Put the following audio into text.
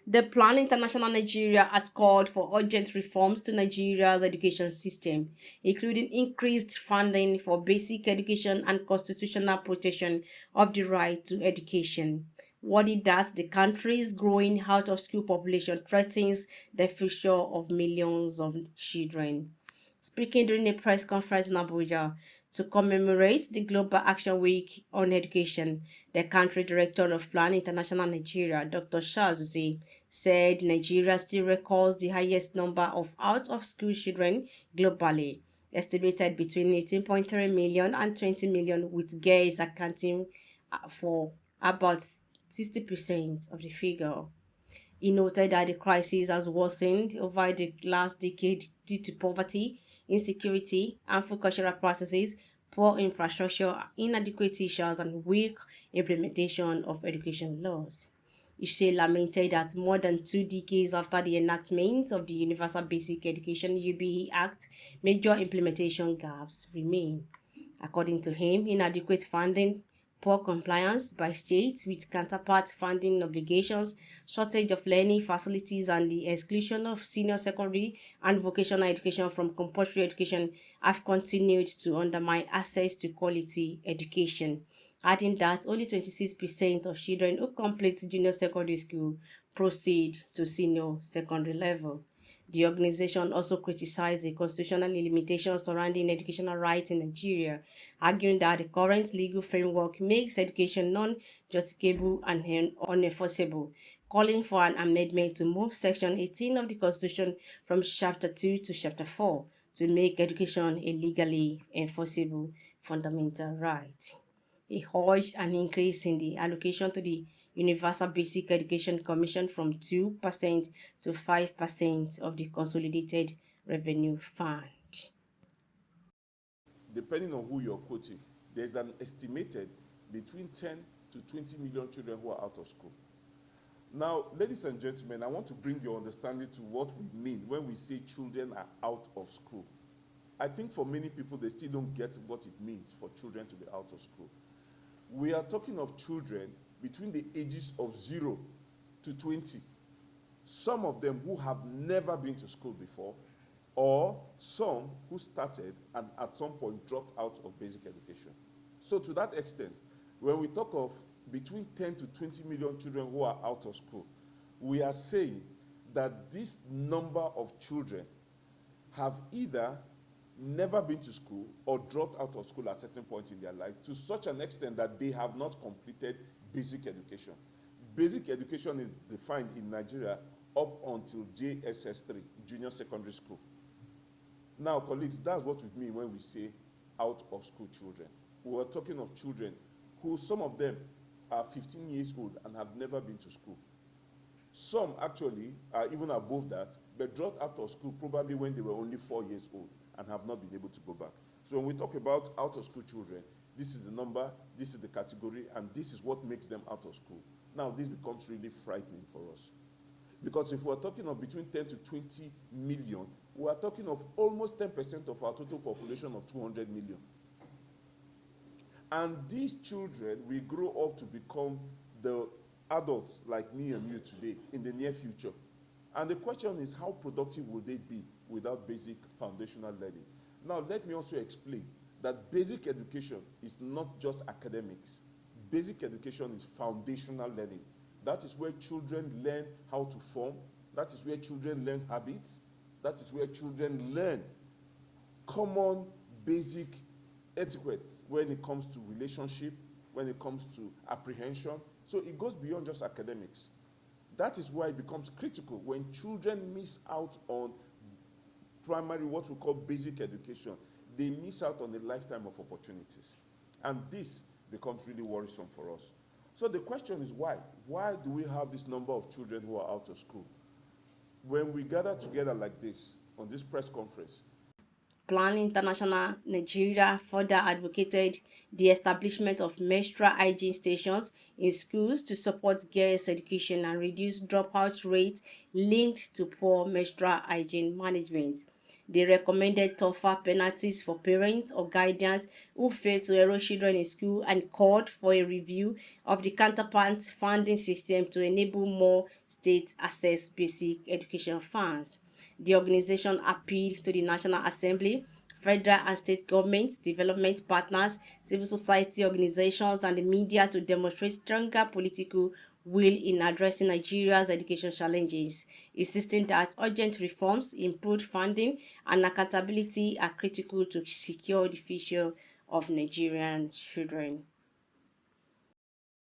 The Plan International Nigeria has called for urgent reforms to Nigeria's education system, including increased funding for basic education and constitutional protection of the right to education. Worried that the country's growing out of school population threatens the future of millions of children. Speaking during a press conference in Abuja to commemorate the Global Action Week on Education, the country director of Plan International Nigeria, Dr. Shazuzi, said Nigeria still records the highest number of out of school children globally, estimated between 18.3 million and 20 million, with girls accounting for about 60% of the figure. He noted that the crisis has worsened over the last decade due to poverty, insecurity, harmful cultural practices, poor infrastructure, inadequate teachers, and weak implementation of education laws. Ishe lamented that more than 2 decades after the enactment of the Universal Basic Education UBE Act, major implementation gaps remain. According to him, inadequate funding, poor compliance by states with counterpart funding obligations, shortage of learning facilities, and the exclusion of senior secondary and vocational education from compulsory education have continued to undermine access to quality education. Adding that only 26% of children who complete junior secondary school proceed to senior secondary level. The organization also criticized the constitutional limitations surrounding educational rights in Nigeria, arguing that the current legal framework makes education non-justificable and unenforceable, calling for an amendment to move Section 18 of the Constitution from Chapter 2 to Chapter 4 to make education a legally enforceable fundamental right. He urged an increase in the allocation to the Universal Basic Education Commission from 2% to 5% of the Consolidated Revenue Fund. Depending on who you're quoting, there's an estimated between 10 to 20 million children who are out of school. Now, ladies and gentlemen, I want to bring your understanding to what we mean when we say children are out of school. I think for many people, they still don't get what it means for children to be out of school. We are talking of children between the ages of 0 to 20. Some of them who have never been to school before, or some who started and at some point dropped out of basic education. So to that extent, when we talk of between 10 to 20 million children who are out of school, we are saying that this number of children have either never been to school or dropped out of school at certain point in their life to such an extent that they have not completed basic education. Basic education is defined in Nigeria up until JSS3, junior secondary school. Now, colleagues, that's what we mean when we say out of school children. We are talking of children who, some of them are 15 years old and have never been to school. Some actually are even above that, but dropped out of school probably when they were only 4 years old and have not been able to go back. So when we talk about out of school children, this is the number, this is the category, and this is what makes them out of school. Now, this becomes really frightening for us. Because if we're talking of between 10 to 20 million, we are talking of almost 10% of our total population of 200 million. And these children will grow up to become the adults like me and you today in the near future. And the question is, how productive will they be without basic foundational learning? Now, let me also explain that basic education is not just academics. Basic education is foundational learning. That is where children learn how to form. That is where children learn habits. That is where children learn common basic etiquette when it comes to relationship, when it comes to apprehension. So it goes beyond just academics. That is why it becomes critical when children miss out on primary, what we call basic education. They miss out on a lifetime of opportunities. And this becomes really worrisome for us. So the question is why? Why do we have this number of children who are out of school? When we gather together like this, on this press conference, Plan International Nigeria further advocated the establishment of menstrual hygiene stations in schools to support girls' education and reduce dropout rates linked to poor menstrual hygiene management. They recommended tougher penalties for parents or guardians who fail to enroll children in school and called for a review of the counterpart funding system to enable more state access basic education funds. The organization appealed to the National Assembly, federal and state governments, development partners, civil society organizations, and the media to demonstrate stronger political will in addressing Nigeria's education challenges, insisting that urgent reforms, improved funding, and accountability are critical to secure the future of Nigerian children.